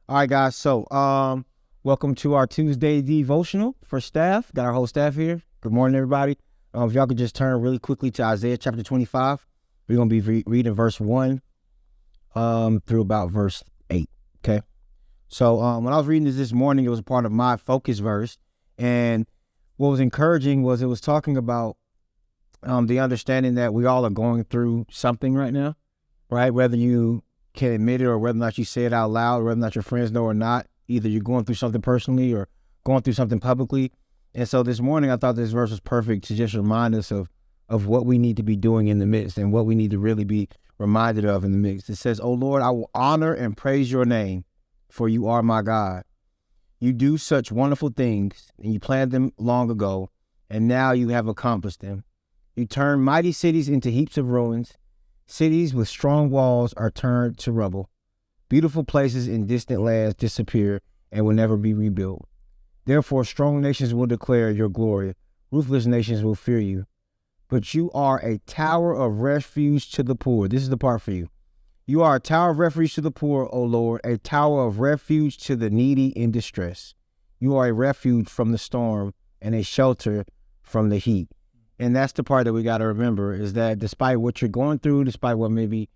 All right, guys. So, welcome to our Tuesday devotional for staff. Got our whole staff here. Good morning, everybody. If y'all could just turn really quickly to Isaiah chapter 25. We're going to be reading verse 1 through about verse 8. Okay. So, when I was reading this morning, it was a part of my focus verse. And what was encouraging was it was talking about the understanding that we all are going through something right now, right? Whether you can admit it or whether or not you say it out loud, or whether or not your friends know or not, either you're going through something personally or going through something publicly. And so this morning, I thought this verse was perfect to just remind us of what we need to be doing in the midst and what we need to really be reminded of in the midst. It says, "O Lord, I will honor and praise your name, for you are my God. You do such wonderful things, and you planned them long ago, and now you have accomplished them. You turn mighty cities into heaps of ruins. Cities with strong walls are turned to rubble. Beautiful places in distant lands disappear and will never be rebuilt. Therefore, strong nations will declare your glory. Ruthless nations will fear you. But you are a tower of refuge to the poor." This is the part for you. "You are a tower of refuge to the poor, O Lord, a tower of refuge to the needy in distress. You are a refuge from the storm and a shelter from the heat." And that's the part that we got to remember, is that despite what you're going through, despite what may be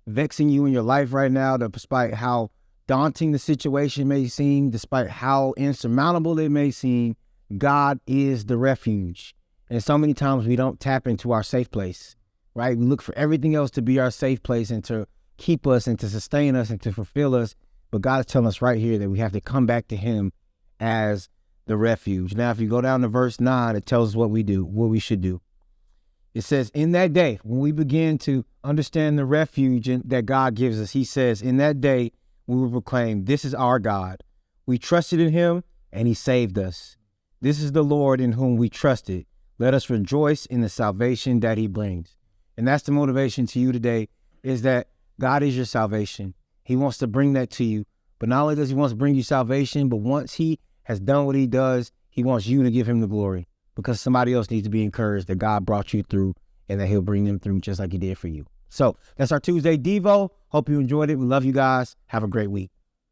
vexing you in your life right now, despite how daunting the situation may seem, despite how insurmountable it may seem, God is the refuge. And so many times we don't tap into our safe place, right? We look for everything else to be our safe place and to keep us and to sustain us and to fulfill us. But God is telling us right here that we have to come back to him as the refuge. Now, if you go down to verse 9, it tells us what we should do. It says, "In that day, when we begin to understand the refuge that God gives us," he says, "in that day, we will proclaim, this is our God. We trusted in him and he saved us. This is the Lord in whom we trusted. Let us rejoice in the salvation that he brings." And that's the motivation to you today, is that God is your salvation. He wants to bring that to you. But not only does he want to bring you salvation, but once he has done what he does, he wants you to give him the glory, because somebody else needs to be encouraged that God brought you through and that he'll bring them through just like he did for you. So that's our Tuesday Devo. Hope you enjoyed it. We love you guys. Have a great week.